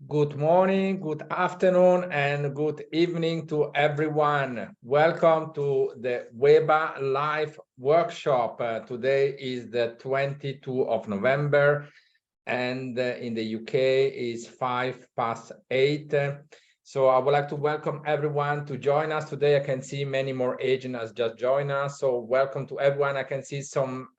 Good morning, good afternoon, and good evening to everyone. Welcome to the WEBA live workshop. Today is the 22nd of November, and in the UK is 8:05. So I would like to welcome everyone to join us today. I can see many more agents has just joined us. So welcome to everyone. I can see some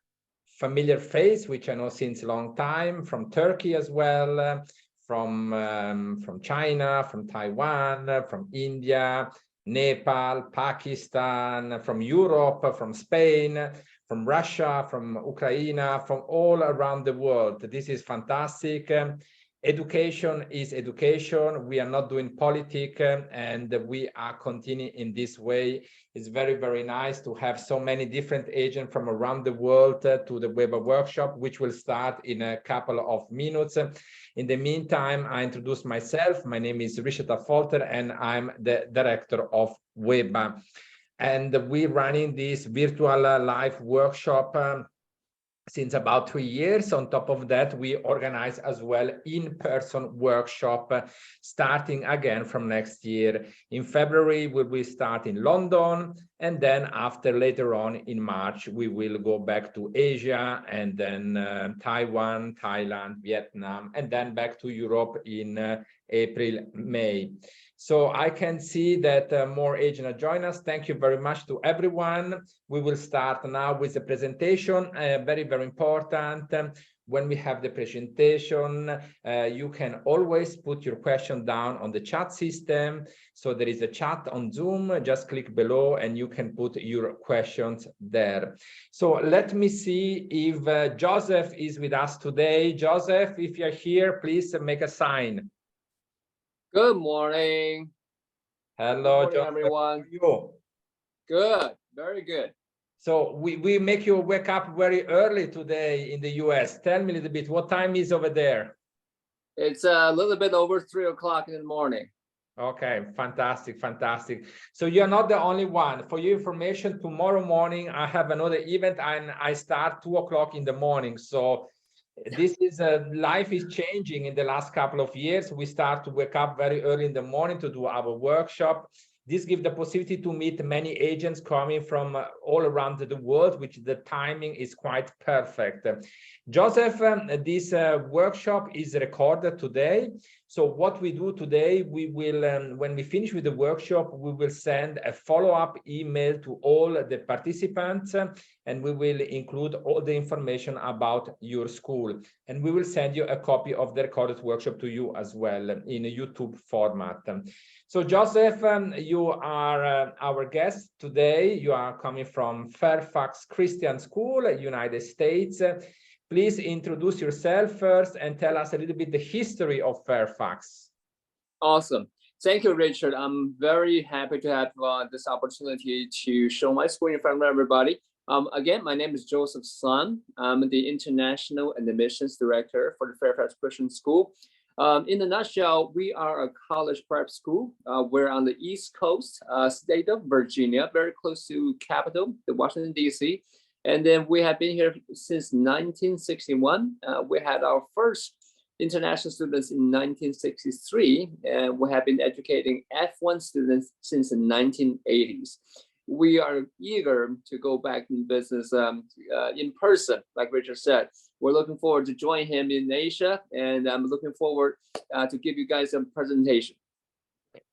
familiar face, which I know since a long time, from Turkey as well. From China, from Taiwan, from India, Nepal, Pakistan, from Europe, from Spain, from Russia, from Ukraine, from all around the world. This is fantastic. Education is education. We are not doing politics, and we are continuing in this way. It's very, very nice to have so many different agents from around the world to the WEBA workshop, which will start in a couple of minutes. In the meantime, I introduce myself. My name is Richard Affolter, and I'm the director of WEBA. And we're running this virtual live workshop since about 3 years. On top of that, we organize as well in-person workshop starting again from next year. In February, we will start in London, and then after later on in March, we will go back to Asia, and then Taiwan, Thailand, Vietnam, and then back to Europe in April, May. So I can see that more agents join us. Thank you very much to everyone. We will start now with the presentation. Very, very important. When we have the presentation, you can always put your question down on the chat system. So there is a chat on Zoom. Just click below and you can put your questions there. So let me see if Joseph is with us today. Joseph, if you're here, please make a sign. Good morning. Hello, good morning, everyone. You? Good, very good. So we make you wake up very early today in the US. Tell me a little bit, what time is over there? It's a little bit over 3 o'clock in the morning. Okay, fantastic, fantastic. So you're not the only one. For your information, tomorrow morning, I have another event and I start 2 o'clock in the morning. So this is life is changing in the last couple of years. We start to wake up very early in the morning to do our workshop. This gives the possibility to meet many agents coming from all around the world, which the timing is quite perfect. Joseph, this workshop is recorded today. So what we do today, we will, when we finish with the workshop, we will send a follow-up email to all the participants, and we will include all the information about your school. And we will send you a copy of the recorded workshop to you as well in a YouTube format. So Joseph, you are our guest today. You are coming from Fairfax Christian School, United States. Please introduce yourself first and tell us a little bit the history of Fairfax. Awesome. Thank you, Richard. I'm very happy to have this opportunity to show my school in front of everybody. Again, my name is Joseph Sun. I'm the International Admissions Director for the Fairfax Christian School. In a nutshell, we are a college prep school. We're on the East Coast, state of Virginia, very close to capital, the Washington D.C. And then we have been here since 1961. We had our first international students in 1963, and we have been educating F1 students since the 1980s. We are eager to go back in business in person, like Richard said. We're looking forward to join him in Asia, and I'm looking forward to give you guys a presentation.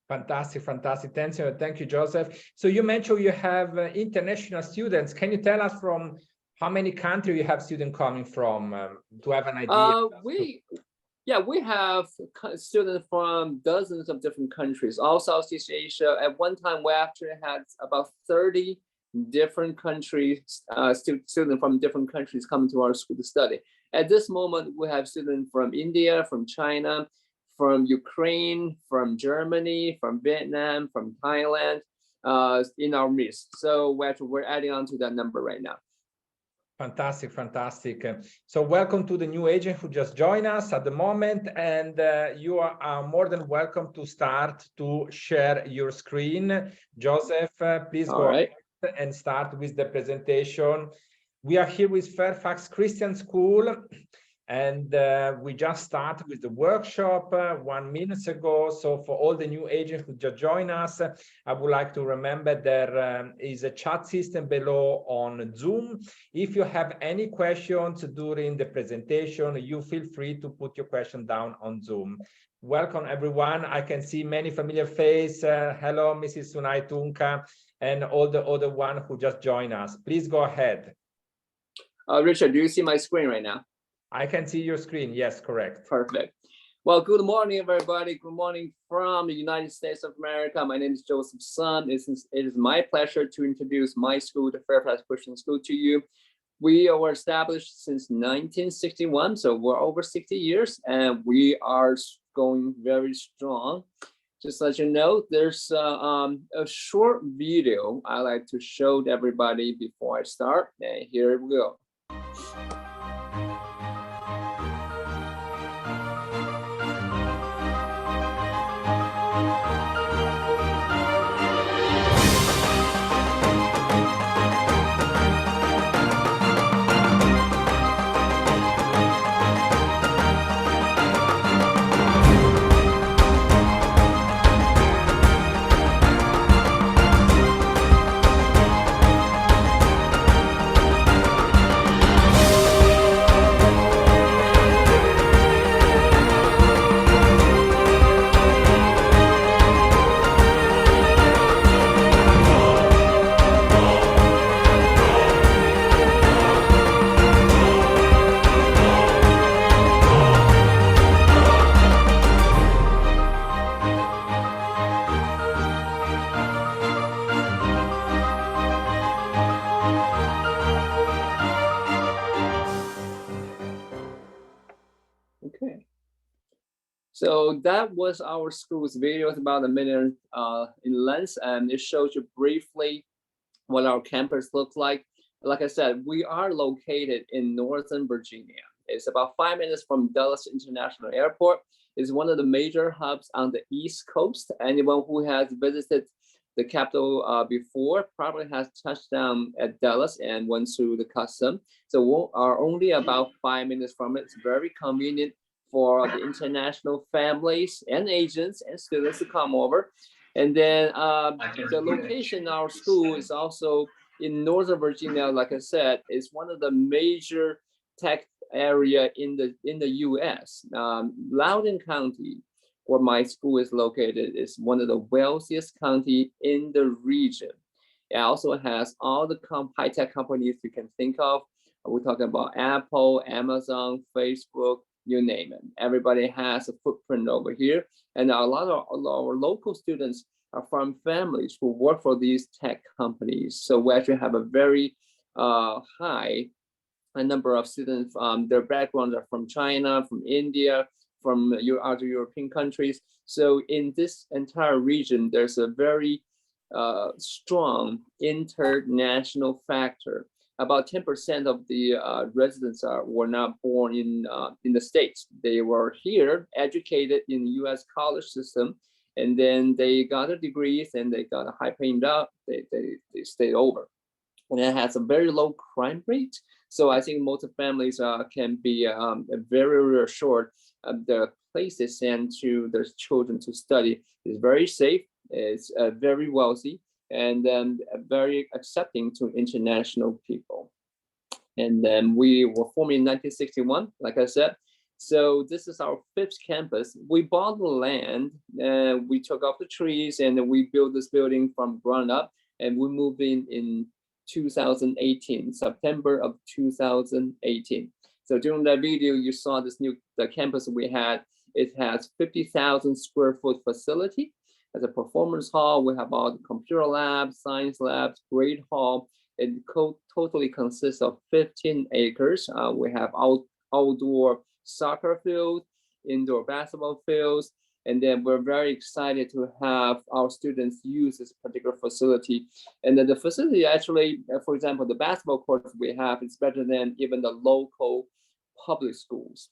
Fantastic, fantastic. Thank you, Joseph. So you mentioned you have international students. Can you tell us from how many countries you have students coming from to have an idea? We have students from dozens of different countries, all Southeast Asia. At one time, we actually had about 30 different countries, students from different countries coming to our school to study. At this moment, we have students from India, from China, from Ukraine, from Germany, from Vietnam, from Thailand, in our midst. So we're adding on to that number right now. Fantastic, fantastic. So welcome to the new agent who just joined us at the moment, and you are more than welcome to start to share your screen. Joseph, please go ahead and start with the presentation. We are here with Fairfax Christian School, And we just started with the workshop 1 minute ago. So for all the new agents who just joined us, I would like to remember there is a chat system below on Zoom. If you have any questions during the presentation, you feel free to put your question down on Zoom. Welcome, everyone. I can see many familiar faces. Hello, Mrs. Sunai Tunka, and all the other one who just joined us. Please go ahead. Richard, do you see my screen right now? I can see your screen. Yes, correct. Perfect. Well, good morning, everybody. Good morning from the United States of America. My name is Joseph Sun. It is my pleasure to introduce my school, the Fairfax Christian School, to you. We were established since 1961, so we're over 60 years, and we are going very strong. Just to let you know, there's a short video I like to show everybody before I start, and here we go. Okay. So that was our school's video. It's about a minute in length, and it shows you briefly what our campus looks like. Like I said, we are located in Northern Virginia. It's about 5 minutes from Dallas International Airport. It's one of the major hubs on the East Coast. Anyone who has visited the capital before probably has touched down at Dallas and went through the custom. So we are only about 5 minutes from it. It's very convenient for the international families and agents and students to come over. And then the location of our school is also in Northern Virginia. Like I said, it's one of the major tech area in the U.S. Loudoun County, where my school is located, is one of the wealthiest county in the region. It also has all the high-tech companies you can think of. We're talking about Apple, Amazon, Facebook, you name it. Everybody has a footprint over here. And a lot of our local students are from families who work for these tech companies. So we actually have a very high number of students. Their backgrounds are from China, from India, from other European countries. So in this entire region, there's a very strong international factor. About 10% of the residents were not born in the States. They were here, educated in the US college system, and then they got their degrees and they got a high-paying job. They stayed over. And it has a very low crime rate. So I think most families can be very reassured the place they send to their children to study is very safe, it's very wealthy, and then very accepting to international people. And then we were formed in 1961, like I said. So this is our 5th campus. We bought the land, we took off the trees, and then we built this building from ground up, and we moved in 2018, September of 2018. So during that video, you saw the campus we had. It has 50,000 square foot facility. As a performance hall, we have all the computer labs, science labs, grade hall. It totally consists of 15 acres. We have outdoor soccer field, indoor basketball fields, and then we're very excited to have our students use this particular facility. And then the facility actually, for example, the basketball court we have is better than even the local public schools.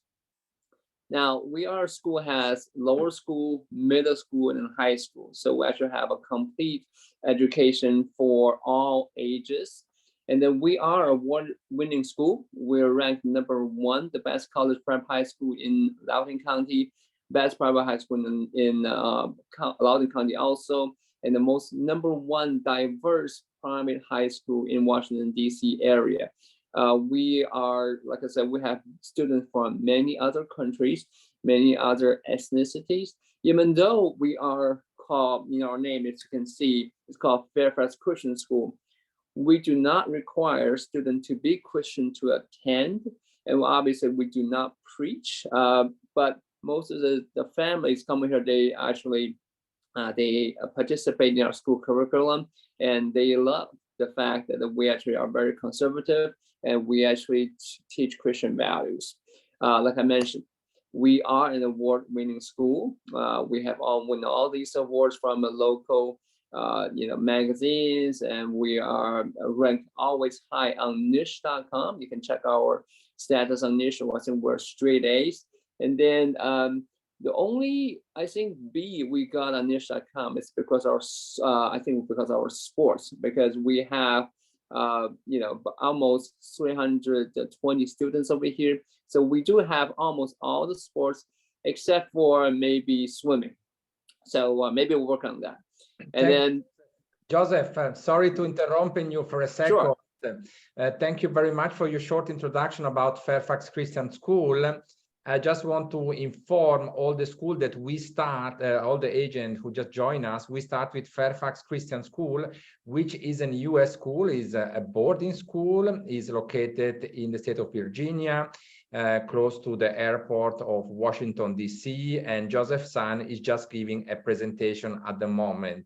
Now, our school has lower school, middle school, and high school. So we actually have a complete education for all ages. And then we are a award-winning school. We're ranked #1, the best college prep high school in Loudoun County, best private high school in Loudoun County also, and the most #1 diverse private high school in Washington D.C. area. We are, like I said, we have students from many other countries, many other ethnicities. Even though we are called, our name, as you can see, it's called Fairfax Christian School. We do not require students to be Christian to attend, and obviously we do not preach. But most of the families coming here, they actually they participate in our school curriculum, and they love the fact that we actually are very conservative and we actually teach Christian values. Like I mentioned, we are an award-winning school. We have won all these awards from a local magazines, and we are ranked always high on niche.com. You can check our status on niche. I think we're straight A's. And then the only, I think, B we got on niche.com is because our sports, because we have almost 320 students over here. So we do have almost all the sports except for maybe swimming. So maybe we'll work on that. And then Joseph, sorry to interrupt you for a second. Sure. Thank you very much for your short introduction about Fairfax Christian School. I just want to inform all the school that we start, all the agents who just join us, we start with Fairfax Christian School, which is an US school, is a boarding school, is located in the state of Virginia, close to the airport of Washington, D.C. And Joseph's son is just giving a presentation at the moment.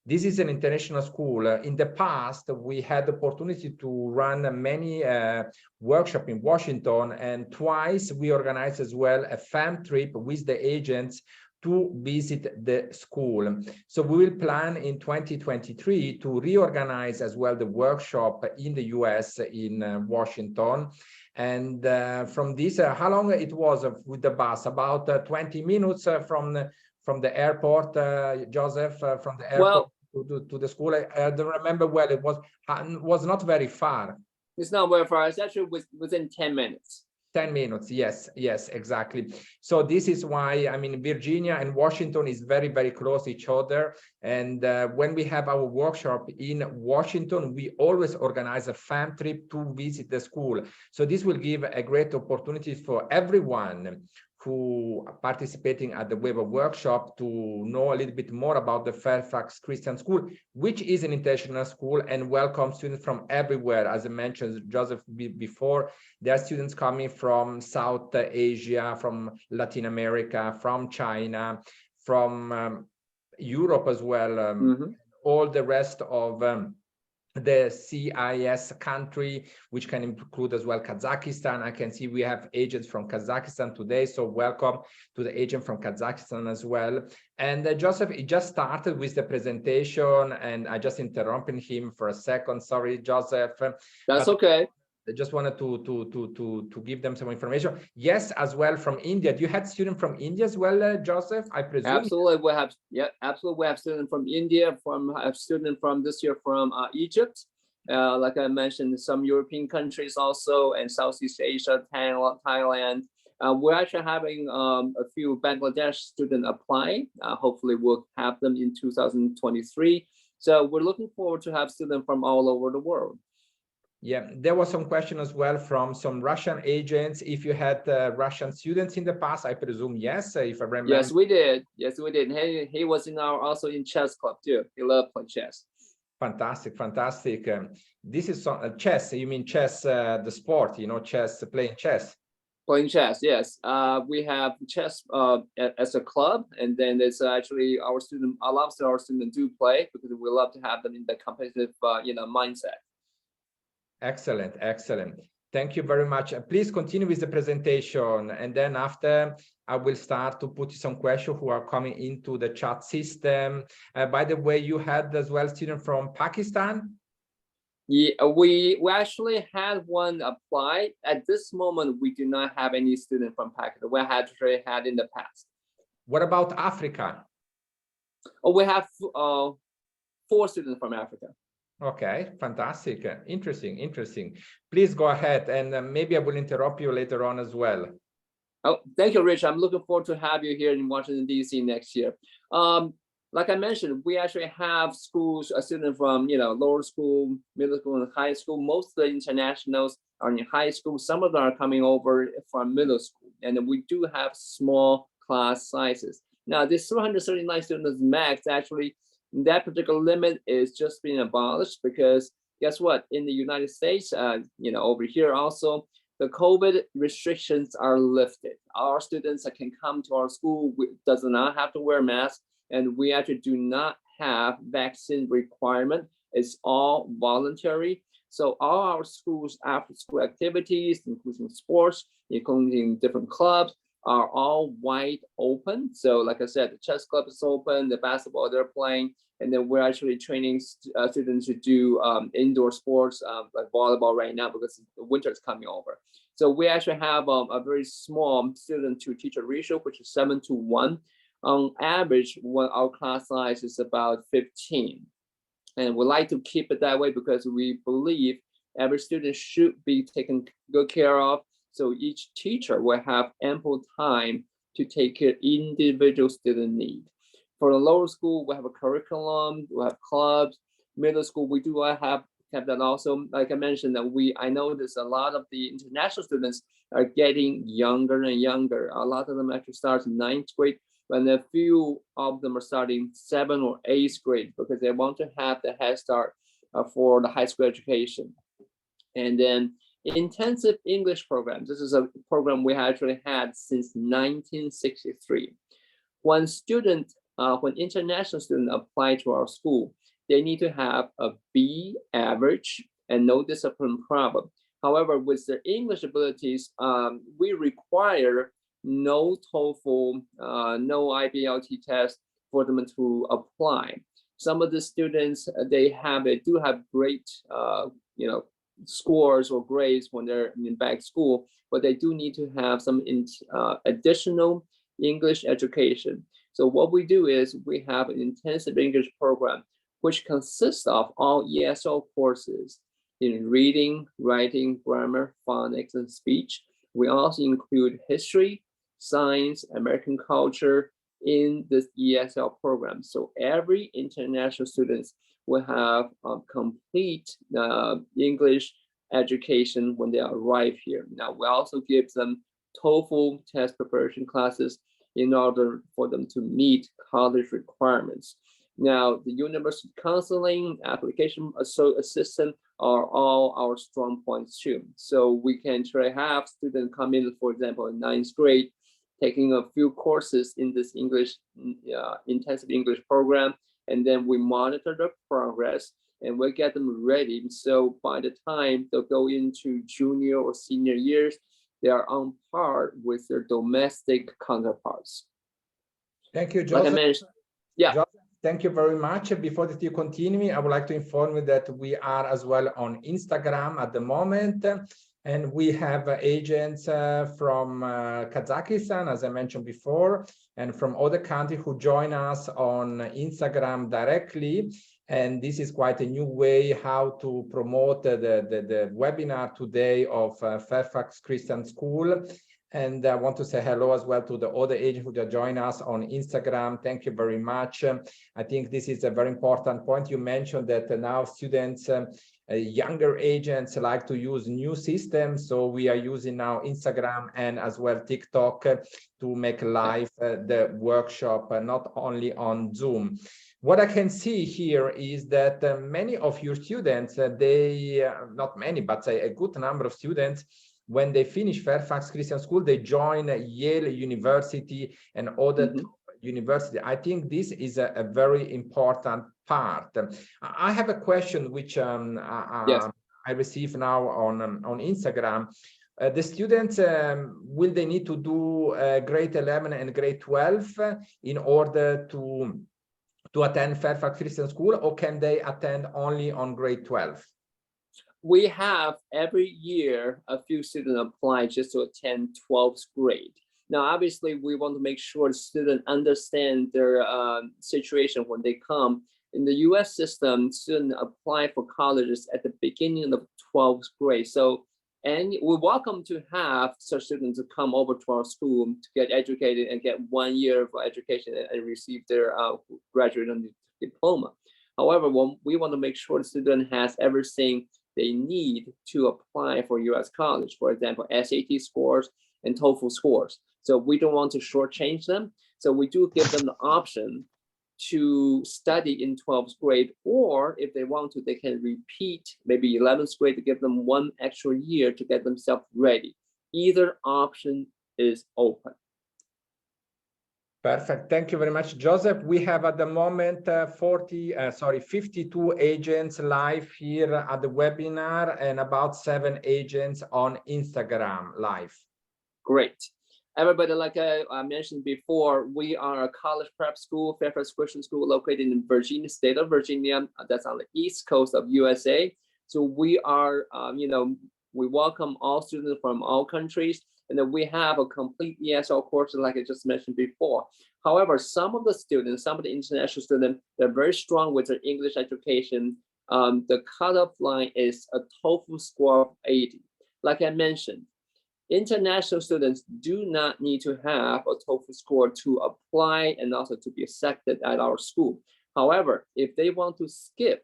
This is an international school. In the past, we had the opportunity to run many workshops in Washington, and twice we organized as well a fam trip with the agents to visit the school. So we will plan in 2023 to reorganize as well the workshop in the US in Washington. And from this, how long it was with the bus? About 20 minutes from the airport, Joseph, from the airport to the school. I don't remember well. It was not very far. It's not very far. It's actually within 10 minutes. 10 minutes, yes, exactly. So this is why, I mean, Virginia and Washington is very, very close to each other. And when we have our workshop in Washington, we always organize a fam trip to visit the school. So this will give a great opportunity for everyone who are participating at the WEBA workshop to know a little bit more about the Fairfax Christian School, which is an international school and welcomes students from everywhere. As I mentioned, Joseph, before, there are students coming from South Asia, from Latin America, from China, from Europe as well, all the rest of the CIS country, which can include as well Kazakhstan. I can see we have agents from Kazakhstan today, so welcome to the agent from Kazakhstan as well. And Joseph, he just started with the presentation, and I just interrupted him for a second. Sorry, Joseph. That's okay. I just wanted to give them some information. Yes, as well from India. Do you had students from India as well, Joseph? I presume. Absolutely, we have. Yeah, absolutely, we have students from India. A student from this year from Egypt. Like I mentioned, some European countries also, and Southeast Asia, Thailand. We're actually having a few Bangladesh students apply. Hopefully, we'll have them in 2023. So we're looking forward to have students from all over the world. Yeah, there was some question as well from some Russian agents. If you had Russian students in the past, I presume yes. If I remember. Yes, we did. Yes, we did. He was also in chess club too. He loved playing chess. Fantastic, fantastic. This is chess. You mean chess, the sport? Chess, playing chess. Playing chess, yes. We have chess as a club, and then it's actually a lot of our students do play because we love to have them in the competitive, mindset. Excellent, excellent. Thank you very much. Please continue with the presentation, and then after I will start to put some questions who are coming into the chat system. By the way, you had as well students from Pakistan? Yeah, we actually had one apply. At this moment, we do not have any student from Pakistan. We actually had in the past. What about Africa? Oh, we have 4 students from Africa. Okay, fantastic. Interesting. Please go ahead, and maybe I will interrupt you later on as well. Oh, thank you, Rich. I'm looking forward to have you here in Washington, D.C. next year. Like I mentioned, we actually have schools, a student from, lower school, middle school, and high school. Most of the internationals are in high school. Some of them are coming over from middle school. And we do have small class sizes. Now, this 339 students max, actually, that particular limit is just being abolished because guess what? In the United States, over here also, the COVID restrictions are lifted. Our students that can come to our school does not have to wear masks, and we actually do not have vaccine requirement. It's all voluntary. So all our schools after school activities, including sports, including different clubs, are all wide open. So like I said, the chess club is open, the basketball they're playing, and then we're actually training students to do indoor sports like volleyball right now because the winter is coming over. So we actually have a very small student to teacher ratio, which is 7-to-1. On average, our class size is about 15. And we like to keep it that way because we believe every student should be taken good care of. So each teacher will have ample time to take care of individual student need. For the lower school, we have a curriculum, we have clubs. Middle school, we do have that also. Like I mentioned, that I notice a lot of the international students are getting younger and younger. A lot of them actually start in 9th grade, and a few of them are starting 7th or 8th grade because they want to have the head start for the high school education. And then intensive English programs. This is a program we actually had since 1963. When international students apply to our school, they need to have a B average and no discipline problem. However, with their English abilities, we require no TOEFL, no IBLT test for them to apply. Some of the students, they do have great, scores or grades when they're in back school, but they do need to have some additional English education. So what we do is we have an intensive English program, which consists of all ESL courses in reading, writing, grammar, phonics, and speech. We also include history, science, American culture in this ESL program. So every international student will have a complete English education when they arrive here. Now, we also give them TOEFL test preparation classes in order for them to meet college requirements. Now, the university counseling, application assistant are all our strong points too. So we can try have students come in, for example, in 9th grade, taking a few courses in this intensive English program, and then we monitor their progress and we get them ready. So by the time they'll go into junior or senior years, they are on par with their domestic counterparts. Thank you, Joseph. Like I mentioned, yeah. Joseph, thank you very much. Before that you continue, I would like to inform you that we are as well on Instagram at the moment. And we have agents from Kazakhstan, as I mentioned before, and from other countries who join us on Instagram directly. And this is quite a new way how to promote the webinar today of Fairfax Christian School. And I want to say hello as well to the other agents who join us on Instagram. Thank you very much. I think this is a very important point. You mentioned that now students, younger agents like to use new systems. So we are using now Instagram and as well TikTok to make live the workshop, not only on Zoom. What I can see here is that many of your students, not many, but say a good number of students, when they finish Fairfax Christian School, they join Yale University and other university. I think this is a very important part. I have a question which Yes. I receive now on Instagram. The students, will they need to do grade 11 and grade 12 in order to attend Fairfax Christian School, or can they attend only on grade 12? We have every year a few students apply just to attend 12th grade. Now, obviously, we want to make sure the students understand their situation when they come. in the US system, students apply for colleges at the beginning of 12th grade. So, and we're welcome to have such students to come over to our school to get educated and get 1 year of education and receive their graduate diploma. However, we want to make sure the student has everything they need to apply for US college, for example, SAT scores and TOEFL scores. So we don't want to shortchange them. So we do give them the option to study in 12th grade, or if they want to, they can repeat maybe 11th grade to give them 1 extra year to get themselves ready. Either option is open. Perfect. Thank you very much, Joseph. We have at the moment 52 agents live here at the webinar and about 7 agents on Instagram live. Great. Everybody, like I mentioned before, we are a college prep school, Fairfax Christian School, located in Virginia, state of Virginia. That's on the East Coast of USA. So we are, we welcome all students from all countries, and then we have a complete ESL course, like I just mentioned before. However, some of the students, some of the international students, they're very strong with their English education. The cutoff line is a TOEFL score of 80. Like I mentioned, international students do not need to have a TOEFL score to apply and also to be accepted at our school. However, if they want to skip,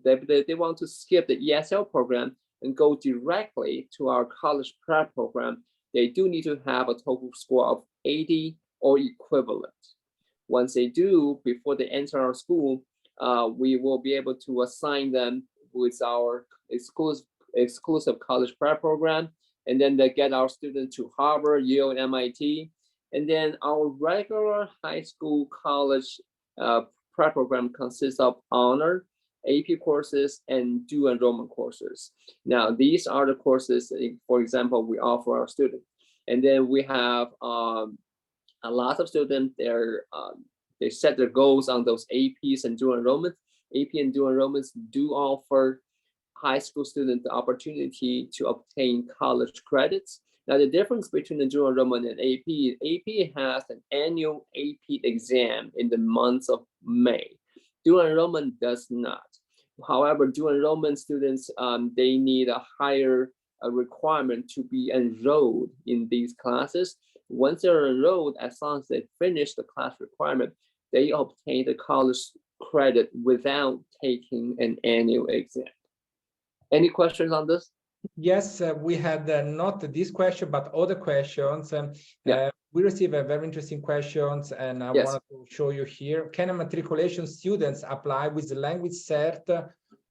they want to skip the ESL program and go directly to our college prep program, they do need to have a TOEFL score of 80 or equivalent. Once they do, before they enter our school, we will be able to assign them with our exclusive college prep program, and then they get our students to Harvard, Yale, and MIT. And then our regular high school college prep program consists of honor, AP courses, and dual enrollment courses. Now, these are the courses, for example, we offer our students. And then we have a lot of students, they set their goals on those APs and dual enrollments. AP and dual enrollments do offer high school students the opportunity to obtain college credits. Now, the difference between the dual enrollment and AP has an annual AP exam in the month of May. Dual enrollment does not. However, dual enrollment students, they need a higher requirement to be enrolled in these classes. Once they're enrolled, as long as they finish the class requirement, they obtain the college credit without taking an annual exam. Any questions on this? Yes, we had not this question, but other questions. We received a very interesting questions, and I wanted to show you here. Can a matriculation students apply with the language cert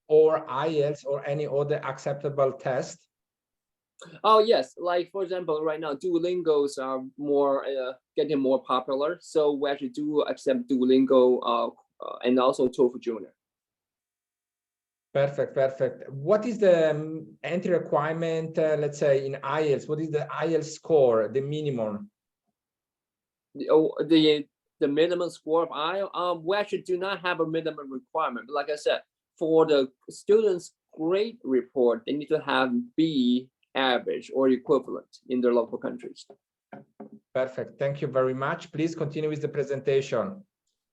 or IELTS or any other acceptable test? Oh, yes. Like, for example, right now, Duolingos are more getting more popular. So we actually do accept Duolingo and also TOEFL Junior. Perfect, perfect. What is the entry requirement, let's say, in IELTS? What is the IELTS score, the minimum? The minimum score of IELTS, we actually do not have a minimum requirement. But like I said, for the students' grade report, they need to have B average or equivalent in their local countries. Perfect. Thank you very much. Please continue with the presentation.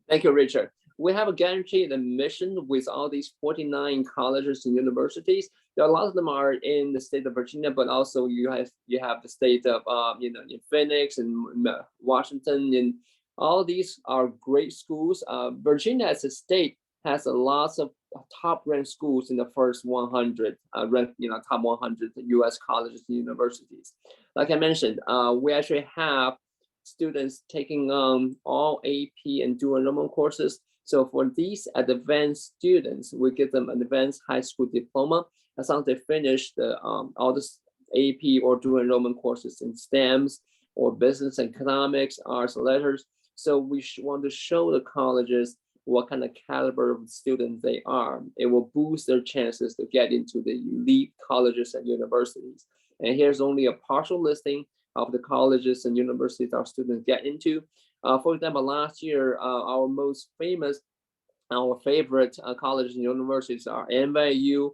Thank you, Richard. We have a guaranteed admission with all these 49 colleges and universities. There are a lot of them are in the state of Virginia, but also you have the state of in Phoenix and Washington, and all these are great schools. Virginia as a state has a lot of top-ranked schools in the first 100 top 100 U.S. colleges and universities. Like I mentioned, we actually have students taking all AP and dual enrollment courses. So for these advanced students, we give them an advanced high school diploma as long as they finish all the AP or dual enrollment courses in STEMs or business, economics, arts, and letters. So we want to show the colleges what kind of caliber of students they are. It will boost their chances to get into the elite colleges and universities. And here's only a partial listing of the colleges and universities our students get into. For example, last year, our most famous, our favorite colleges and universities are NYU,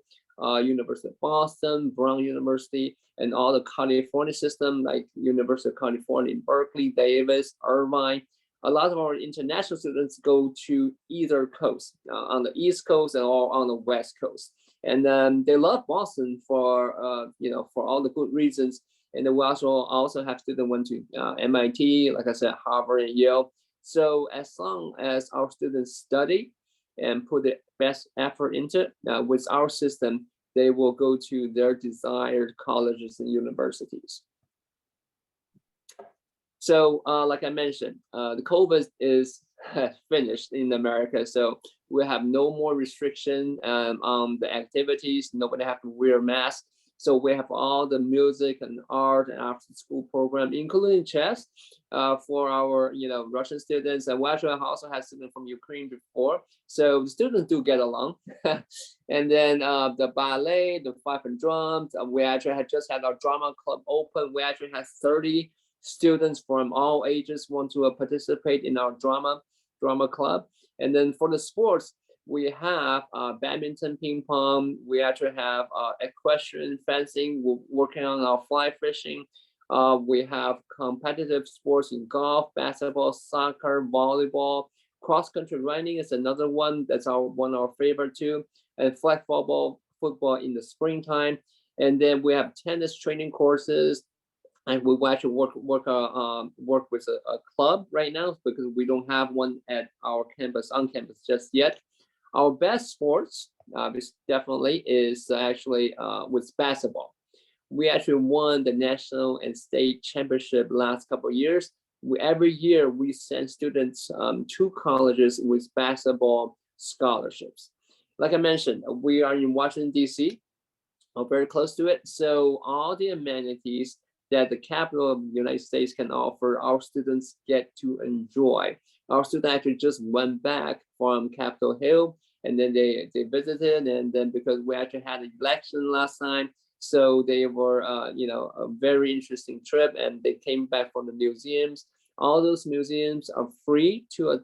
University of Boston, Brown University, and all the California system like University of California in Berkeley, Davis, Irvine. a lot of our international students go to either coast, on the East Coast or on the West Coast. And they love Boston for, for all the good reasons. And then we also have students went to MIT, like I said, Harvard and Yale. So as long as our students study and put the best effort into it, with our system, they will go to their desired colleges and universities. So like I mentioned, the COVID is finished in America. So we have no more restriction on the activities. Nobody have to wear a mask. So we have all the music and art and after school program, including chess for our Russian students. And we actually also had students from Ukraine before. So the students do get along. And then the ballet, the fife and drums. We actually just had our drama club open. We actually had 30 students from all ages want to participate in our drama club. And then for the sports, we have badminton, ping pong. We actually have equestrian, fencing. We're working on our fly fishing. We have competitive sports in golf, basketball, soccer, volleyball. Cross-country running is another one that's one of our favorite too. And flag football in the springtime. And then we have tennis training courses. And we actually work with a club right now because we don't have one at our campus, on campus just yet. Our best sports definitely is actually with basketball. We actually won the national and state championship last couple of years. Every year we send students to colleges with basketball scholarships. Like I mentioned, we are in Washington D.C. Very close to it. So all the amenities that the capital of the United States can offer, our students get to enjoy. Our students actually just went back from Capitol Hill, and then they visited, and then because we actually had an election last time, so they were a very interesting trip, and they came back from the museums. All those museums are free to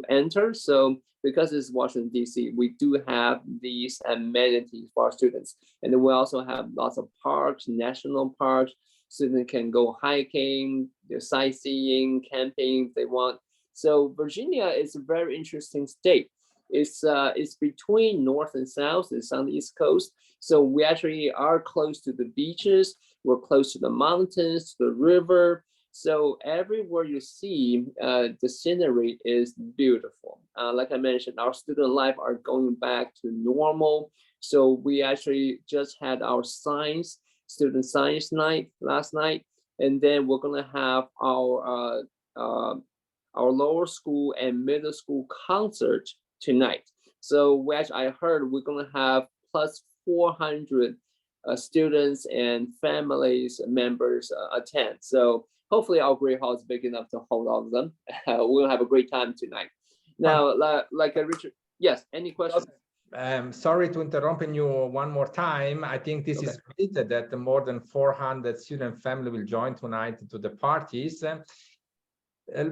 enter. So because it's Washington D.C., we do have these amenities for our students, and then we also have lots of parks, national parks. Students can go hiking, sightseeing, camping if they want. So Virginia is a very interesting state. It's between north and south. It's on the East Coast. So we actually are close to the beaches. We're close to the mountains, to the river. So everywhere you see, the scenery is beautiful. Like I mentioned, our student life are going back to normal. So we actually just had our student science night last night, and then we're gonna have our lower school and middle school concert tonight. So I heard we're gonna have plus 400 students and families members attend. So hopefully our great hall is big enough to hold all of them. We'll have a great time tonight. Now, like Richard, yes, any questions? Sorry to interrupt you one more time. I think this is great that more than 400 student family will join tonight to the parties.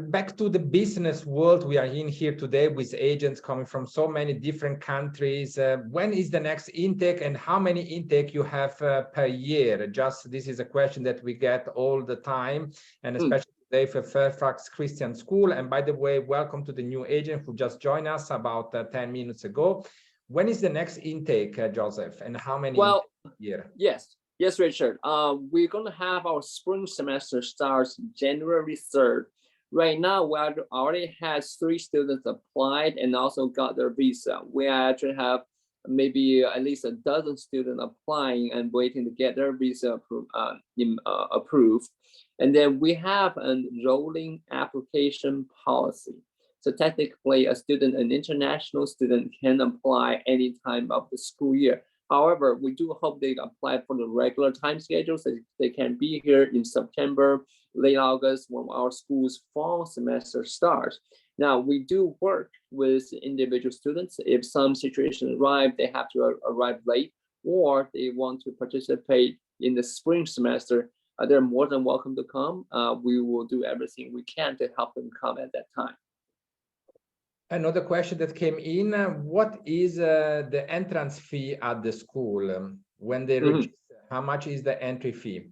Back to the business world we are in here today with agents coming from so many different countries. When is the next intake and how many intake you have per year? Just this is a question that we get all the time, and especially today for Fairfax Christian School. And by the way, welcome to the new agent who just joined us about 10 minutes ago. When is the next intake, Joseph, and how many a year? Yes, Richard. We're going to have our spring semester starts January 3rd. Right now, we already had 3 students applied and also got their visa. We actually have maybe at least a dozen students applying and waiting to get their visa approved. And then we have an rolling application policy. So technically, an international student can apply any time of the school year. However, we do hope they apply for the regular time schedule so they can be here in September, late August, when our school's fall semester starts. Now, we do work with individual students. If some situation arrive, they have to arrive late, or they want to participate in the spring semester, they're more than welcome to come. We will do everything we can to help them come at that time. Another question that came in, what is the entrance fee at the school when they register? How much is the entry fee?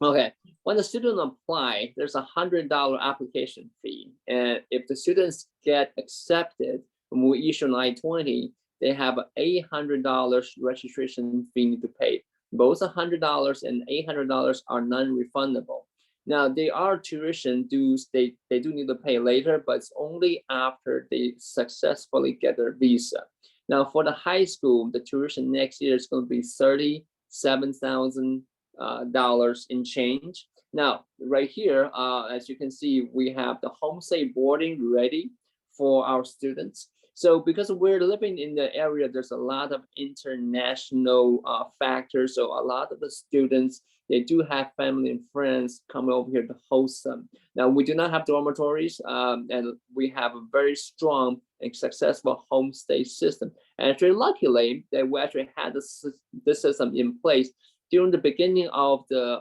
Okay, when the student apply, there's $100 application fee. And if the students get accepted, when we issue an I-20, they have an $800 registration fee to pay. Both $100 and $800 are non-refundable. Now, there are tuition dues they do need to pay later, but it's only after they successfully get their visa. Now, for the high school, the tuition next year is going to be $37,000 in change. Now, right here, as you can see, we have the homestay boarding ready for our students. So because we're living in the area, there's a lot of international factors. So a lot of the students, they do have family and friends coming over here to host them. Now, we do not have dormitories, and we have a very strong and successful homestay system. And actually, luckily, that we actually had this system in place during the beginning of the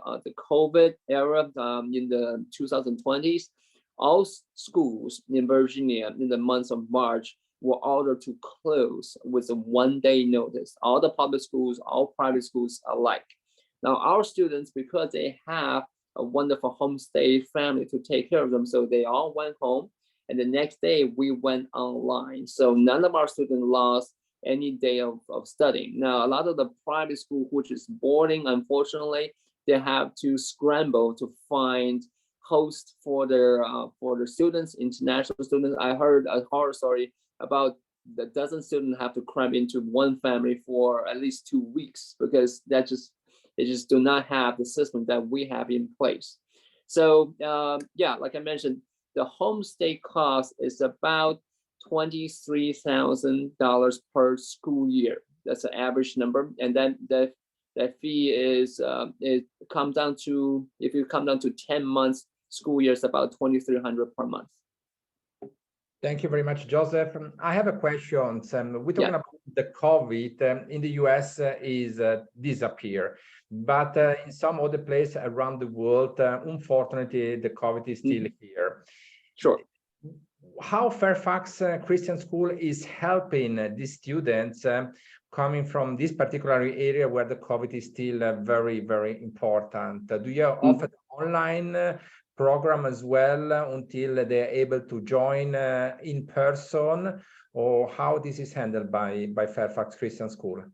COVID era in the 2020s. All schools in Virginia in the month of March were ordered to close with a one-day notice. All the public schools, all private schools alike. Now, our students, because they have a wonderful homestay family to take care of them, so they all went home. And the next day, we went online. So none of our students lost any day of studying. Now, a lot of the private school, which is boarding, unfortunately, they have to scramble to find hosts for their students, international students. I heard a horror story about a dozen students have to cram into one family for at least 2 weeks because they just do not have the system that we have in place. So yeah, like I mentioned, the homestay cost is about $23,000 per school year. That's an average number, and then that fee is it comes down to, if you come down to 10 months school years, about $2,300 per month. Thank you very much, Joseph. I have a question. We're talking about the COVID in the US is disappear, but in some other places around the world, unfortunately, the COVID is still here. Sure. How Fairfax Christian School is helping the students coming from this particular area where the COVID is still very, very important? Do you offer online program as well until they're able to join in person, or how this is handled by Fairfax Christian School?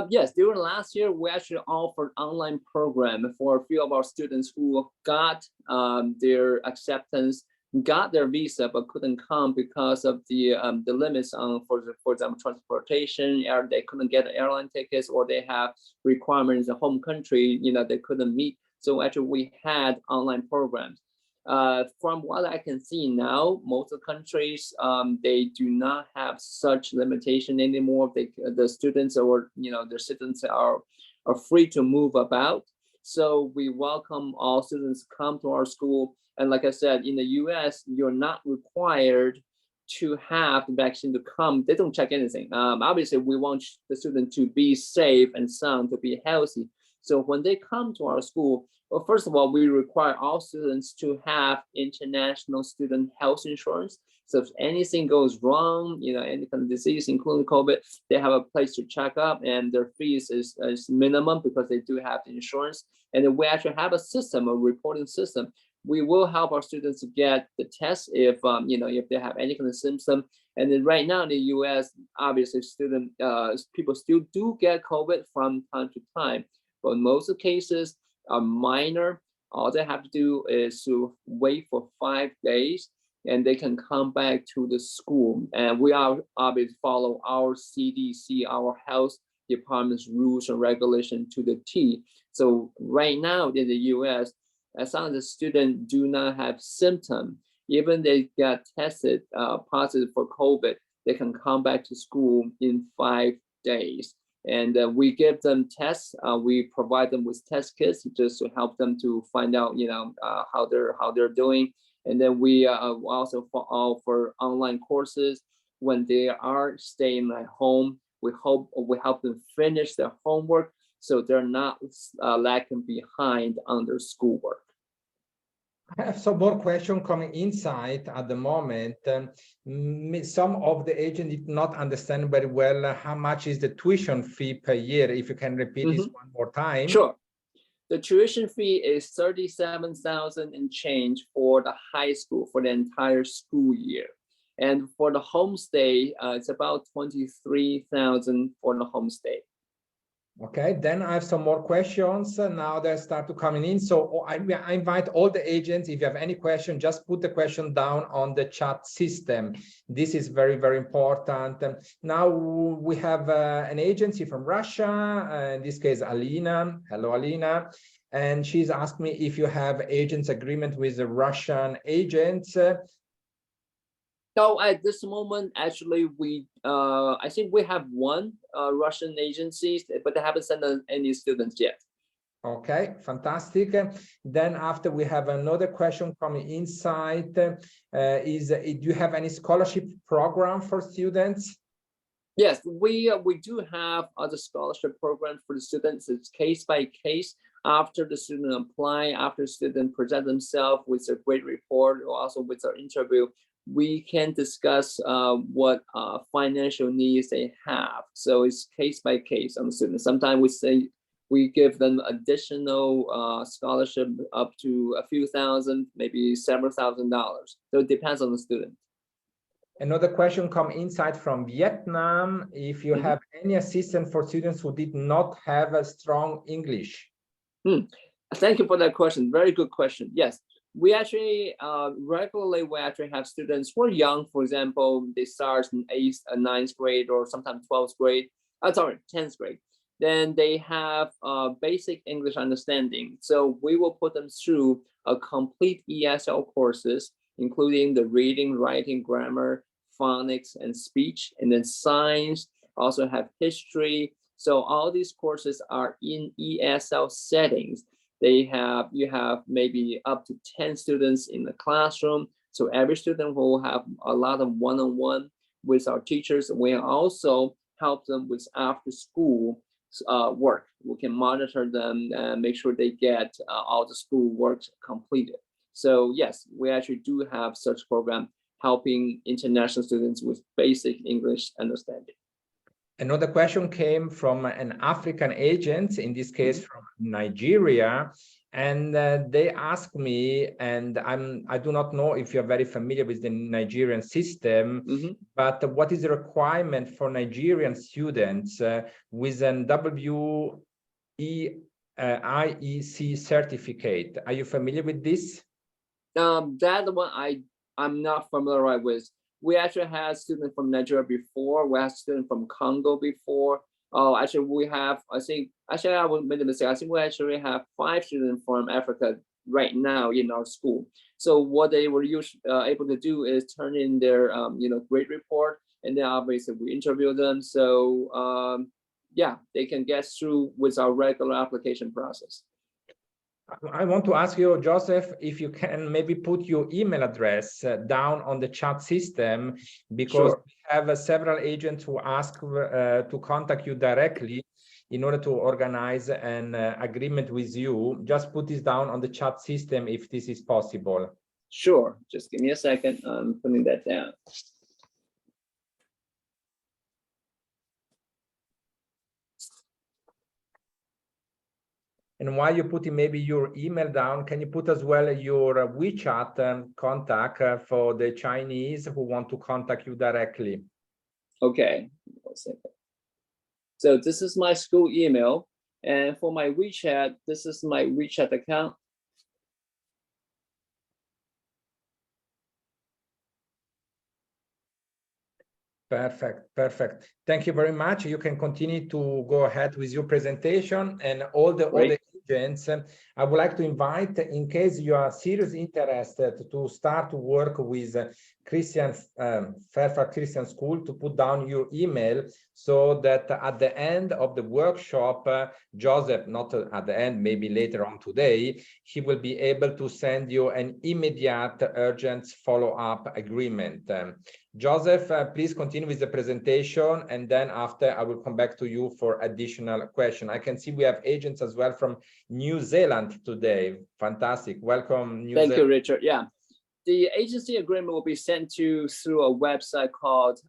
Yes, during last year, we actually offered online program for a few of our students who got their acceptance, got their visa, but couldn't come because of the limits on, for example, transportation, or they couldn't get airline tickets, or they have requirements in the home country, they couldn't meet. So actually, we had online programs. From what I can see now, most of the countries, they do not have such limitation anymore. The students or their citizens are free to move about. So we welcome all students come to our school. And like I said, in the US, you're not required to have the vaccine to come. They don't check anything. Obviously, we want the student to be safe and sound, to be healthy. So when they come to our school, well, first of all, we require all students to have international student health insurance. So if anything goes wrong, any kind of disease, including COVID, they have a place to check up, and their fees is minimum because they do have the insurance. And then we actually have a system, a reporting system. We will help our students to get the test if if they have any kind of symptom. And then right now in the U.S., obviously, people still do get COVID from time to time, but most of the cases are minor. All they have to do is to wait for 5 days, and they can come back to the school. And we are obviously follow our CDC, our health department's rules and regulations to the T. So right now in the U.S., as long as the student do not have symptoms, even they get tested positive for COVID, they can come back to school in 5 days. And we give them tests. We provide them with test kits just to help them to find out, how they're doing. And then we also offer online courses when they are staying at home. We help them finish their homework so they're not lacking behind on their schoolwork. I have some more questions coming inside at the moment. Some of the agents did not understand very well how much is the tuition fee per year. If you can repeat this one more time. Sure. The tuition fee is 37,000 and change for the high school for the entire school year. And for the homestay, it's about 23,000 for the homestay. Okay, then I have some more questions. Now they start to coming in. So I invite all the agents, if you have any question, just put the question down on the chat system. This is very, very important. Now we have an agency from Russia, in this case, Alina. Hello, Alina. And she's asked me if you have agents agreement with the Russian agents. No, at this moment, actually, I think we have one Russian agency, but they haven't sent us any students yet. Okay, fantastic. Then after we have another question coming inside, do you have any scholarship program for students? Yes, we do have other scholarship programs for the students. It's case by case. After the student apply, after the student present themselves with a great report or also with our interview, we can discuss what financial needs they have. So it's case by case on the student. Sometimes we give them additional scholarship up to a few thousand, maybe several $1,000s. So it depends on the student. Another question come inside from Vietnam. If you have any assistance for students who did not have a strong English. Thank you for that question. Very good question. Yes. We actually regularly have students who are young. For example, they start in 8th and 9th grade or sometimes 12th grade. 10th grade. Then they have basic English understanding. So we will put them through a complete ESL courses, including the reading, writing, grammar, phonics, and speech, and then science. Also have history. So all these courses are in ESL settings. You have maybe up to 10 students in the classroom. So every student will have a lot of one-on-one with our teachers. We also help them with after school work. We can monitor them and make sure they get all the school work completed. So yes, we actually do have such program helping international students with basic English understanding. Another question came from an African agent, in this case from Nigeria, and they asked me, and I do not know if you're very familiar with the Nigerian system, but what is the requirement for Nigerian students with an IEC certificate? Are you familiar with this? That one I'm not familiar with. We actually had students from Nigeria before. We had students from Congo before. Oh, actually, we have, I will make a mistake. I think we actually have 5 students from Africa right now in our school. So what they were able to do is turn in their, grade report, and then obviously we interview them. So yeah, they can get through with our regular application process. I want to ask you, Joseph, if you can maybe put your email address down on the chat system, because we have several agents who ask to contact you directly in order to organize an agreement with you. Just put this down on the chat system if this is possible. Sure. Just give me a second. I'm putting that down. And while you're putting maybe your email down, can you put as well your WeChat contact for the Chinese who want to contact you directly? Okay, 1 second. So this is my school email, and for my WeChat, this is my WeChat account. Perfect. Thank you very much. You can continue to go ahead with your presentation, and all the other agents. I would like to invite, in case you are seriously interested to start to work with Fairfax Christian School, to put down your email, so that at the end of the workshop, Joseph, not at the end, maybe later on today, he will be able to send you an immediate urgent follow-up agreement. Joseph, please continue with the presentation, and then after I will come back to you for additional question. I can see we have agents as well from New Zealand today. Fantastic. Welcome, New Zealand. Thank you, Richard. Yeah. The agency agreement will be sent to you through a website called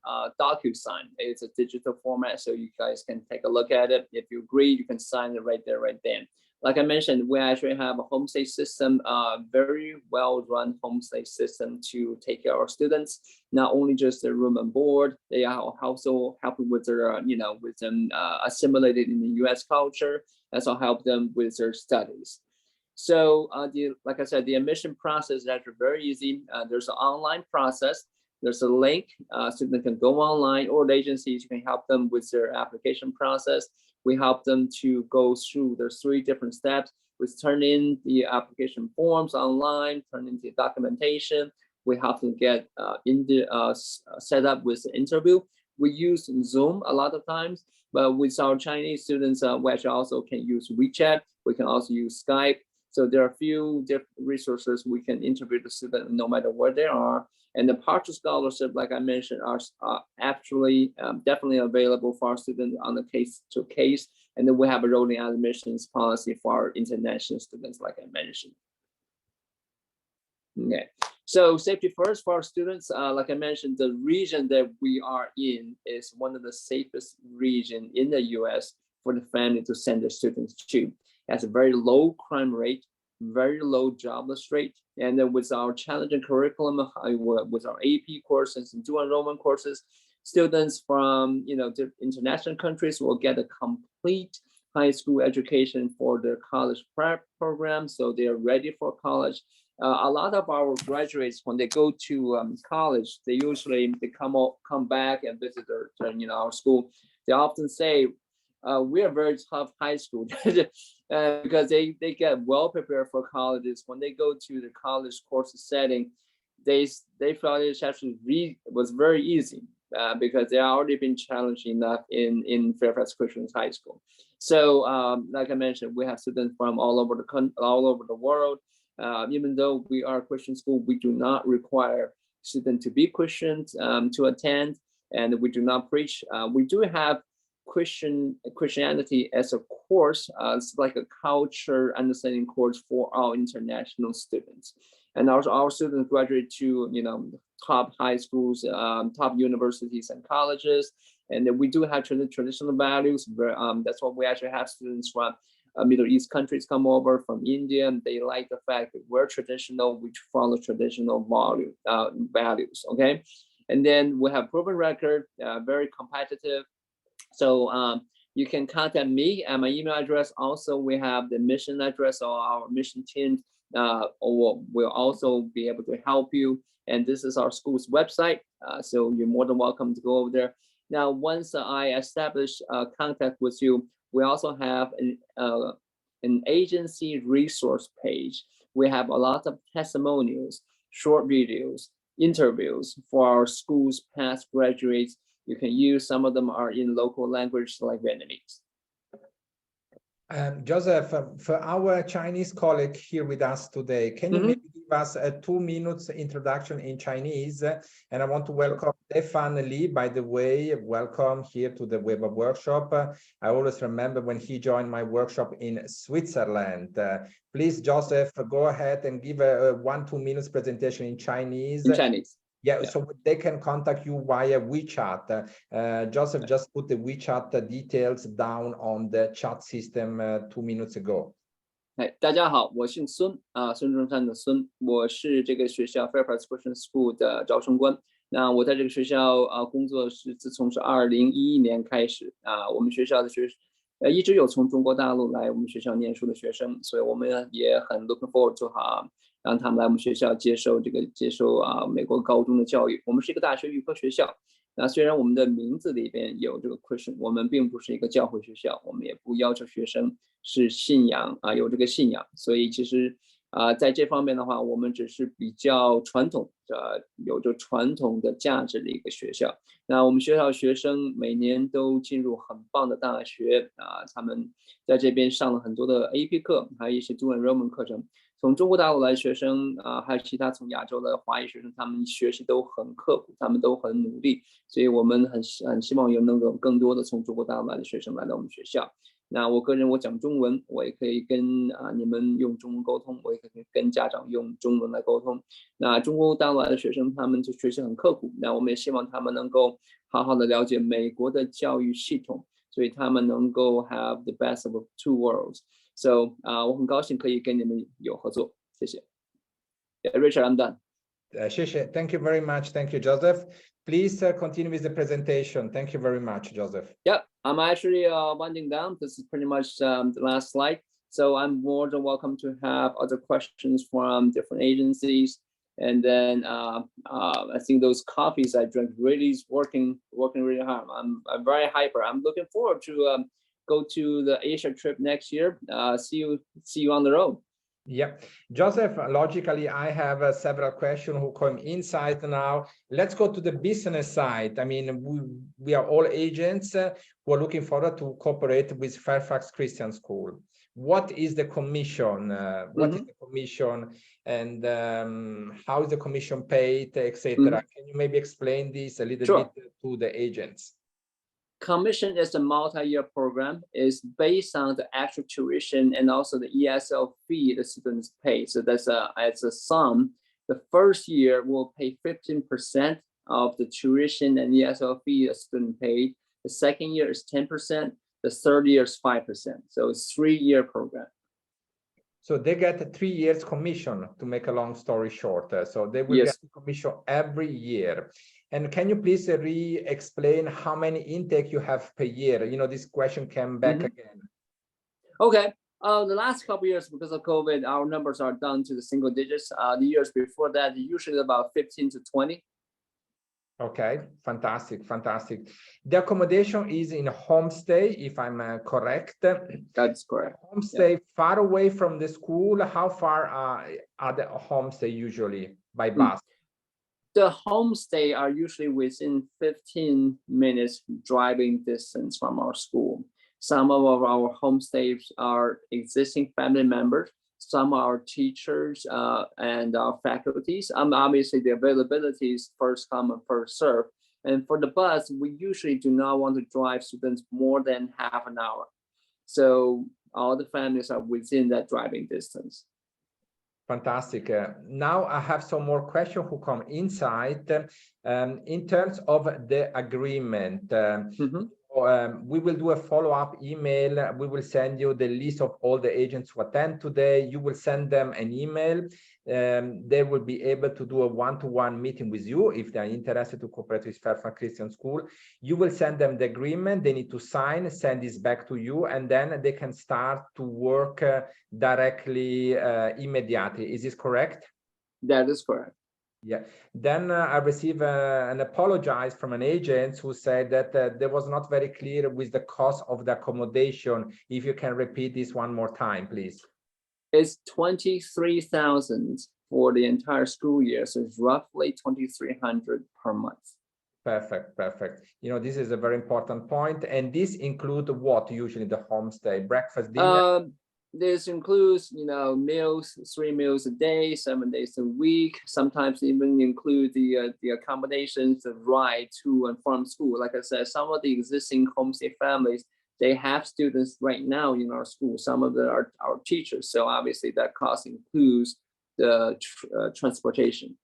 DocuSign. It's a digital format, so you guys can take a look at it. If you agree, you can sign it right there, right then. like I mentioned, we actually have a homestay system, very well-run homestay system to take care of our students. Not only just their room and board, they are also helping with their, with them assimilated in the U.S. culture. Also help them with their studies. So like I said, the admission process is actually very easy. There's an online process. There's a link. Students can go online, or the agencies can help them with their application process. We help them to go through. There's 3 different steps. We turn in the application forms online, turn in the documentation. We help them get set up with the interview. We use Zoom a lot of times, but with our Chinese students, we actually also can use WeChat. We can also use Skype. So there are a few different resources we can interview the student no matter where they are. And the partial scholarship, like I mentioned, are actually definitely available for our students on a case-to-case. And then we have a rolling admissions policy for our international students, like I mentioned. Okay, so safety first for our students. Like I mentioned, the region that we are in is one of the safest regions in the US for the family to send their students to. It has a very low crime rate, very low jobless rate. And then with our challenging curriculum, with our AP courses and dual enrollment courses, students from international countries will get a complete high school education for their college prep program, so they are ready for college. A lot of our graduates, when they go to college, they come back and visit our school. They often say, we are very tough high school because they get well prepared for colleges. When they go to the college course setting, they felt it actually was very easy because they already been challenged enough in Fairfax Christian High School. So like I mentioned, we have students from all over the world. Even though we are a Christian school, we do not require students to be Christians to attend, and we do not preach. We do have Christianity as a course. It's like a culture understanding course for our international students, and our students graduate to top high schools, top universities and colleges, and then we do have traditional values. That's why we actually have students from Middle East countries come over, from India, and they like the fact that we're traditional, we follow traditional values. Okay, and then we have proven record, very competitive. So you can contact me at my email address. Also, we have the mission address, or our mission team will also be able to help you. And this is our school's website, so you're more than welcome to go over there. Now, once I establish contact with you, we also have an agency resource page. We have a lot of testimonials, short videos, interviews for our school's past graduates. You can use. Some of them are in local language like Vietnamese. Joseph, for our Chinese colleague here with us today, can you maybe give us a 2 minutes introduction in Chinese? And I want to welcome Stefan Li, by the way. Welcome here to the WEBA workshop. I always remember when he joined my workshop in Switzerland. Please, Joseph, go ahead and give a 1-2 minutes presentation in Chinese. In Chinese. Yeah, so they can contact you via WeChat. Joseph just put the WeChat details down on the chat system 2 minutes ago. 大家好，我姓孙孙中山的孙，我是这个学校 Fairfax Christian School 的招生官。那我在这个学校工作是自从是2011年开始我们学校的一直有从中国大陆来我们学校念书的学生，所以我们也很 looking forward to 让他们来我们学校接受美国高中的教育。我们是一个大学预科学校，那虽然我们的名字里边有这个 Christian， 我们并不是一个教会学校，我们也不要求学生是信仰有这个信仰，所以其实在这方面的话，我们只是比较传统有着传统的价值的一个学校。那我们学校学生每年都进入很棒的大学他们在这边上了很多的 AP 课，还有一些 dual enrollment 课程。从中国大陆来的学生还有其他从亚洲的华裔学生，他们学习都很刻苦，他们都很努力，所以我们很希望能够更多的从中国大陆来的学生来到我们学校。那我个人我讲中文，我也可以跟你们用中文沟通，我也可以跟家长用中文来沟通。那中国大陆来的学生，他们就学习很刻苦，那我们也希望他们能够好好的了解美国的教育系统，所以他们能够 have the best of 2 worlds。So 我很高兴可以跟你们有合作，谢谢。Yeah, Richard, I'm done. Thank you very much. Thank you, Joseph. Please continue with the presentation. Thank you very much, Joseph. Yeah, I'm actually winding down. This is pretty much the last slide. So I'm more than welcome to have other questions from different agencies. And then I think those coffees I drank really is working really hard. I'm very hyper. I'm looking forward to go to the Asia trip next year. See you on the road. Yeah, Joseph, logically, I have several questions who come inside now. Let's go to the business side. I mean, we are all agents who are looking forward to cooperate with Fairfax Christian School. What is the commission? What is the commission, and how is the commission paid, etc.? Can you maybe explain this a little bit to the agents? Commission is a multi-year program. Is based on the actual tuition and also the ESL fee the students pay. So that's it's a sum. The first year will pay 15% of the tuition and ESL fee the student paid. The second year is 10%. The third year is 5%. So it's a 3-year program. So they get a 3 years commission, to make a long story short. So they will get commission every year. And can you please re-explain how many intake you have per year? You know, this question came back again. Okay. The last couple of years, because of COVID, our numbers are down to the single digits. The years before that, usually about 15 to 20. Okay, fantastic, fantastic. The accommodation is in homestay, if I'm correct. That's correct. Homestay far away from the school. How far are the homestay usually by bus? The homestay are usually within 15 minutes driving distance from our school. Some of our homestays are existing family members. Some are teachers and our faculties. Obviously, the availability is first come and first serve. And for the bus, we usually do not want to drive students more than half an hour. So all the families are within that driving distance. Fantastic. Now I have some more questions who come inside. In terms of the agreement, we will do a follow-up email. We will send you the list of all the agents who attend today. You will send them an email. They will be able to do a one-to-one meeting with you if they're interested to cooperate with Fairfax Christian School. You will send them the agreement. They need to sign, send this back to you, and then they can start to work directly immediately. Is this correct? That is correct. Yeah. Then I received an apologize from an agent who said that there was not very clear with the cost of the accommodation. If you can repeat this one more time, please. It's $23,000 for the entire school year, so it's roughly $2,300 per month. Perfect, perfect. You know, this is a very important point. And this includes what usually the homestay? Breakfast, dinner? This includes, you know, meals, 3 meals a day, 7 days a week. Sometimes even include the accommodations, the ride to and from school. Like I said, some of the existing homestay families, they have students right now in our school. Some of them are our teachers. So obviously that cost includes the transportation.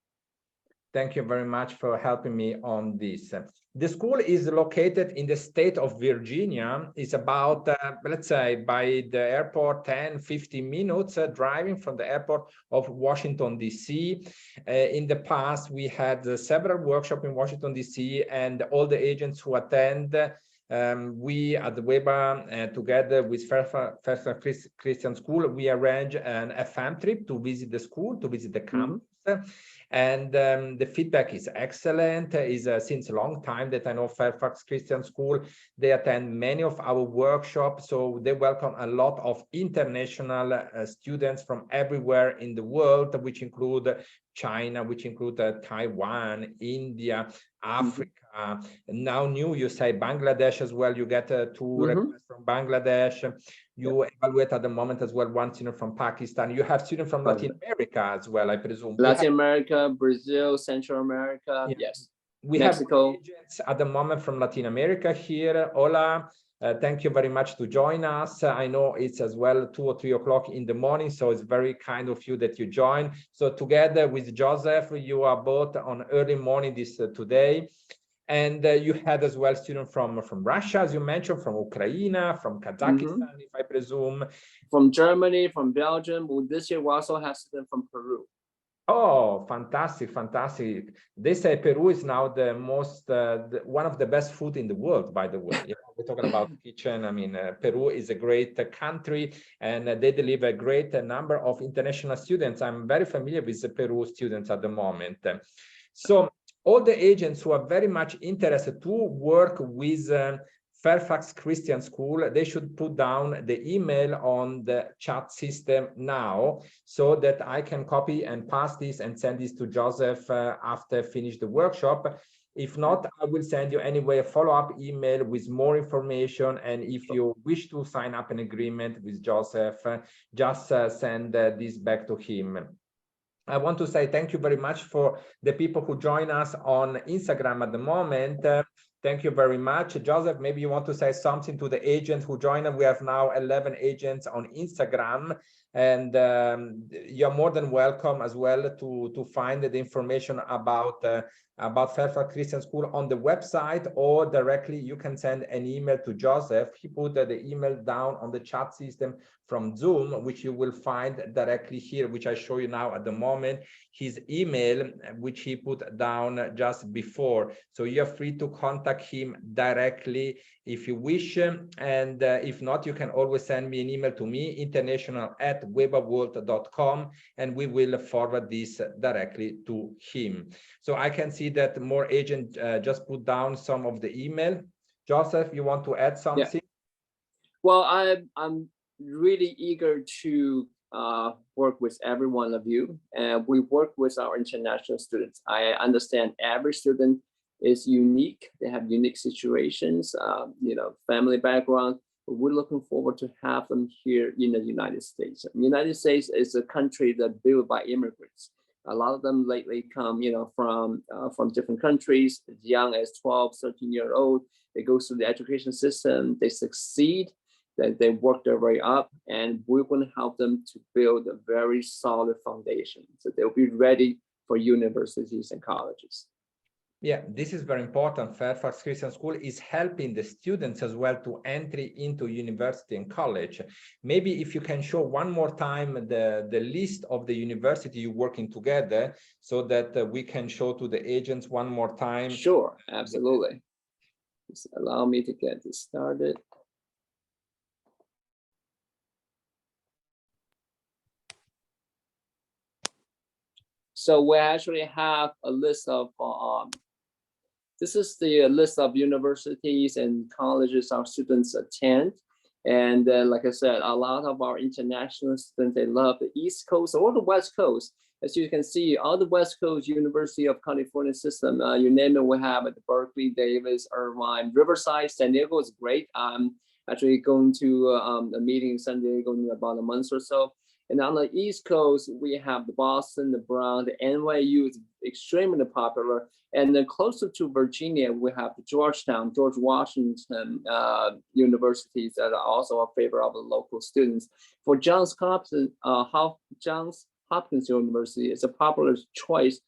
Thank you very much for helping me on this. The school is located in the state of Virginia. It's about, let's say, by the airport, 10-15 minutes driving from the airport of Washington, D.C. In the past, we had several workshops in Washington, D.C., and all the agents who attend, we at the WEBA, together with Fairfax Christian School, we arrange a fam trip to visit the school, to visit the campus. And the feedback is excellent. Is since a long time that I know Fairfax Christian School. They attend many of our workshops, so they welcome a lot of international students from everywhere in the world, which include China, which include Taiwan, India, Africa. Now new, you say Bangladesh as well. You get 2 requests from Bangladesh. You evaluate at the moment as well 1 student from Pakistan. You have students from Latin America as well, I presume. Latin America, Brazil, Central America, yes. We Mexico. have agents at the moment from Latin America here. Hola. Thank you very much to join us. I know it's as well 2 or 3 o'clock in the morning, so it's very kind of you that you join. So together with Joseph, you are both on early morning today. And you had as well students from Russia, as you mentioned, from Ukraine, from Kazakhstan, if I presume. From Germany, from Belgium. This year we also have students from Peru. Oh, fantastic, fantastic. They say Peru is now the most, one of the best food in the world, by the way. You know, we're talking about kitchen. I mean, Peru is a great country, and they deliver a great number of international students. I'm very familiar with the Peru students at the moment. So all the agents who are very much interested to work with Fairfax Christian School, they should put down the email on the chat system now, so that I can copy and pass this and send this to Joseph after finish the workshop. If not, I will send you anyway a follow-up email with more information. And if you wish to sign up an agreement with Joseph, just send this back to him. I want to say thank you very much for the people who join us on Instagram at the moment. Thank you very much. Joseph, maybe you want to say something to the agents who join us. We have now 11 agents on Instagram, and you're more than welcome as well to find the information about Fairfax Christian School on the website, or directly you can send an email to Joseph. He put the email down on the chat system from Zoom, which you will find directly here, which I show you now at the moment, his email, which he put down just before. So you're free to contact him directly if you wish. And if not, you can always send me an email to me, international@webaworld.com, and we will forward this directly to him. So I can see that more agents just put down some of the email. Joseph, you want to add something? Yeah. Well, I'm really eager to work with every one of you, and we work with our international students. I understand every student is unique. They have unique situations, you know, family background. But we're looking forward to have them here in the United States. The United States is a country that's built by immigrants. A lot of them lately come, you know, from different countries, as young as 12, 13-year-old. They go through the education system, they succeed, they work their way up, and we're going to help them to build a very solid foundation, so they'll be ready for universities and colleges. Yeah, this is very important. Fairfax Christian School is helping the students as well to entry into university and college. Maybe if you can show one more time the list of the university you're working together, so that we can show to the agents one more time. Sure, absolutely. Just allow me to get this started. So we actually have a list of, this is the list of universities and colleges our students attend. And like I said, a lot of our international students, they love the East Coast or the West Coast. As you can see, all the West Coast University of California system, you name it, we have at Berkeley, Davis, Irvine, Riverside, San Diego is great. I'm actually going to a meeting in San Diego in about a month or so. And on the East Coast, we have the Boston, the Brown, the NYU is extremely popular. And then closer to Virginia, we have the George Washington universities that are also a favorite of the local students. For Johns Hopkins University is a popular choice,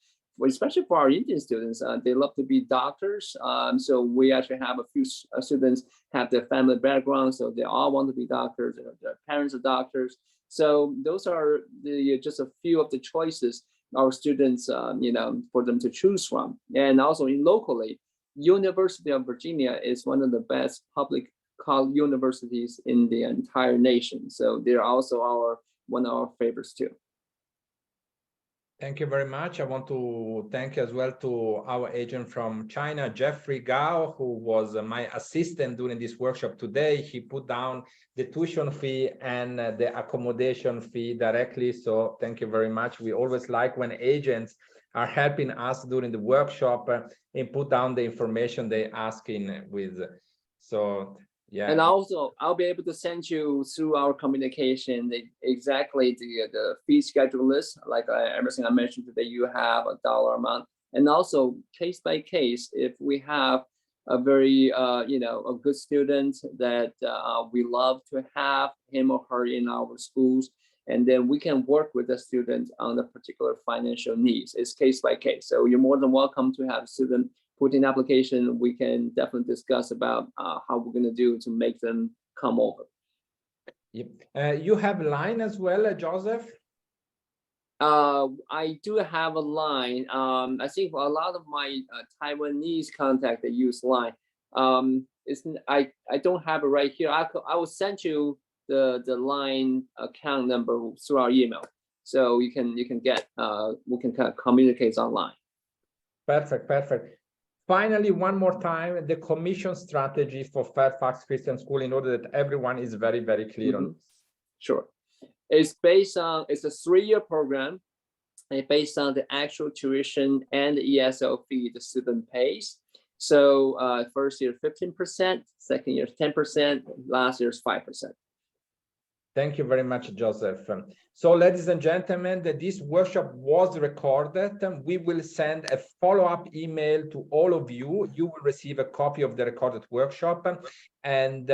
especially for our Indian students. They love to be doctors. So we actually have a few students have their family background, so they all want to be doctors. Their parents are doctors. So those are just a few of the choices our students, you know, for them to choose from. And also locally, University of Virginia is one of the best public universities in the entire nation. So they're also one of our favorites too. Thank you very much. I want to thank as well to our agent from China, Jeffrey Gao, who was my assistant during this workshop today. He put down the tuition fee and the accommodation fee directly. So thank you very much. We always like when agents are helping us during the workshop and put down the information they asking with. So yeah. And also, I'll be able to send you through our communication exactly the fee schedule list. Like everything I mentioned today, you have a dollar amount, and also case by case. If we have a very you know, a good student that we love to have him or her in our schools, and then we can work with the student on the particular financial needs. It's case by case. So you're more than welcome to have a student put in application, we can definitely discuss about how we're going to do to make them come over. Yep. You have line as well, Joseph? I do have a line. I think a lot of my Taiwanese contact that use line. I don't have it right here. I will send you the line account number through our email, so you can get we can kind of communicate online. Perfect, perfect. Finally, one more time, the commission strategy for Fairfax Christian School, in order that everyone is very, very clear on this. Sure. It's based on, it's a 3-year program, and based on the actual tuition and the ESL fee the student pays. So first year 15%, second year 10%, last year's 5%. Thank you very much, Joseph. So, ladies and gentlemen, this workshop was recorded. We will send a follow-up email to all of you. You will receive a copy of the recorded workshop, and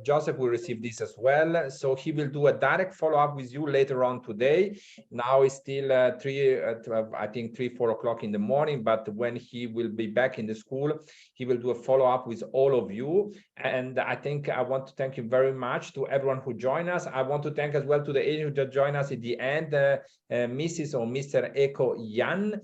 Joseph will receive this as well. So he will do a direct follow-up with you later on today. Now it's still I think 3-4 o'clock in the morning, but when he will be back in the school, he will do a follow-up with all of you. And I think I want to thank you very much to everyone who joined us. I want to thank as well to the agent that joined us at the end, Mrs. or Mr. Eko Yan,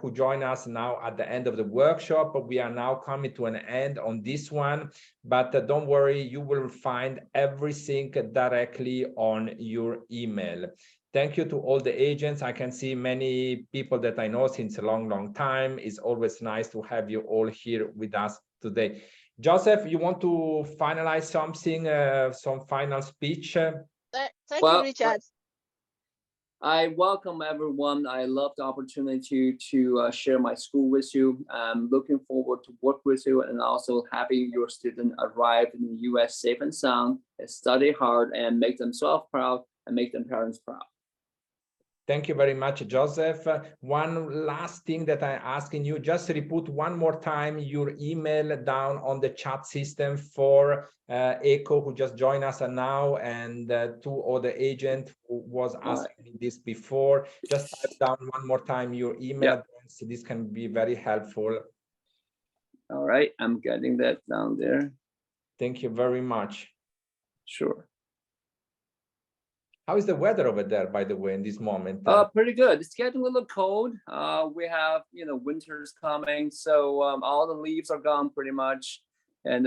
who joined us now at the end of the workshop. We are now coming to an end on this one, but don't worry, you will find everything directly on your email. Thank you to all the agents. I can see many people that I know since a long, long time. It's always nice to have you all here with us today. Joseph, you want to finalize something, some final speech? Thank you, Richard. I welcome everyone. I love the opportunity to share my school with you. I'm looking forward to work with you, and also having your student arrive in the US safe and sound, and study hard, and make themselves proud, and make them parents proud. Thank you very much, Joseph. One last thing that I'm asking you, just repeat one more time your email down on the chat system for Eko, who just joined us now, and 2 other agents who was asking this before. Just type down one more time your email address. This can be very helpful. All right, I'm getting that down there. Thank you very much. Sure. How is the weather over there, by the way, in this moment? Pretty good. It's getting a little cold. We have, winter's coming, so all the leaves are gone pretty much. And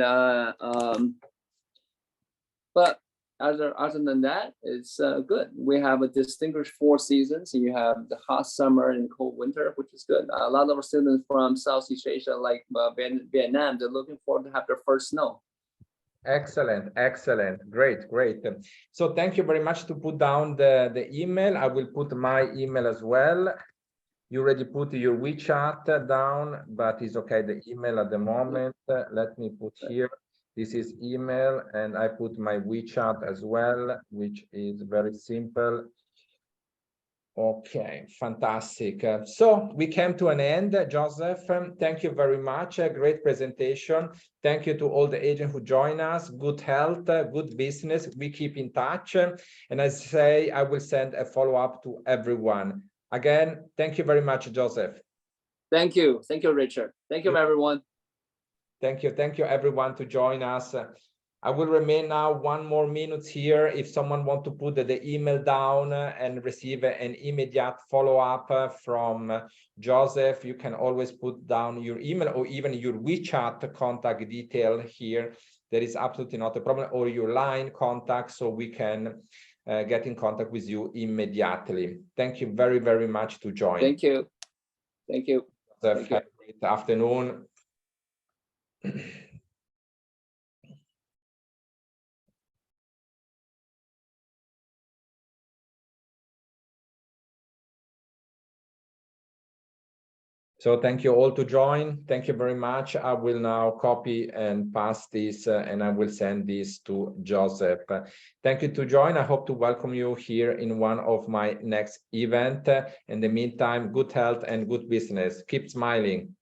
but other than that, it's good. We have a distinguished 4 seasons. You have the hot summer and cold winter, which is good. A lot of our students from Southeast Asia, like Vietnam, they're looking forward to have their first snow. Excellent, excellent, great. So thank you very much to put down the email. I will put my email as well. You already put your WeChat down, but it's okay, the email at the moment. Let me put here, this is email, and I put my WeChat as well, which is very simple. Okay, fantastic. So we came to an end, Joseph. Thank you very much. A great presentation. Thank you to all the agents who join us. Good health, good business. We keep in touch. And I say, I will send a follow-up to everyone. Again, thank you very much, Joseph. Thank you. Thank you, Richard. Thank you, everyone. Thank you. Thank you, everyone, to join us. I will remain now 1 more minute here. If someone wants to put the email down and receive an immediate follow-up from Joseph, you can always put down your email or even your WeChat contact detail here. There is absolutely not a problem, or your line contact, so we can get in contact with you immediately. Thank you very, very much to join. Thank you. Thank you. Joseph, have a great afternoon. So thank you all to join. Thank you very much. I will now copy and pass this and I will send this to Joseph. Thank you to join. I hope to welcome you here in one of my next event. In the meantime, good health and good business. Keep smiling.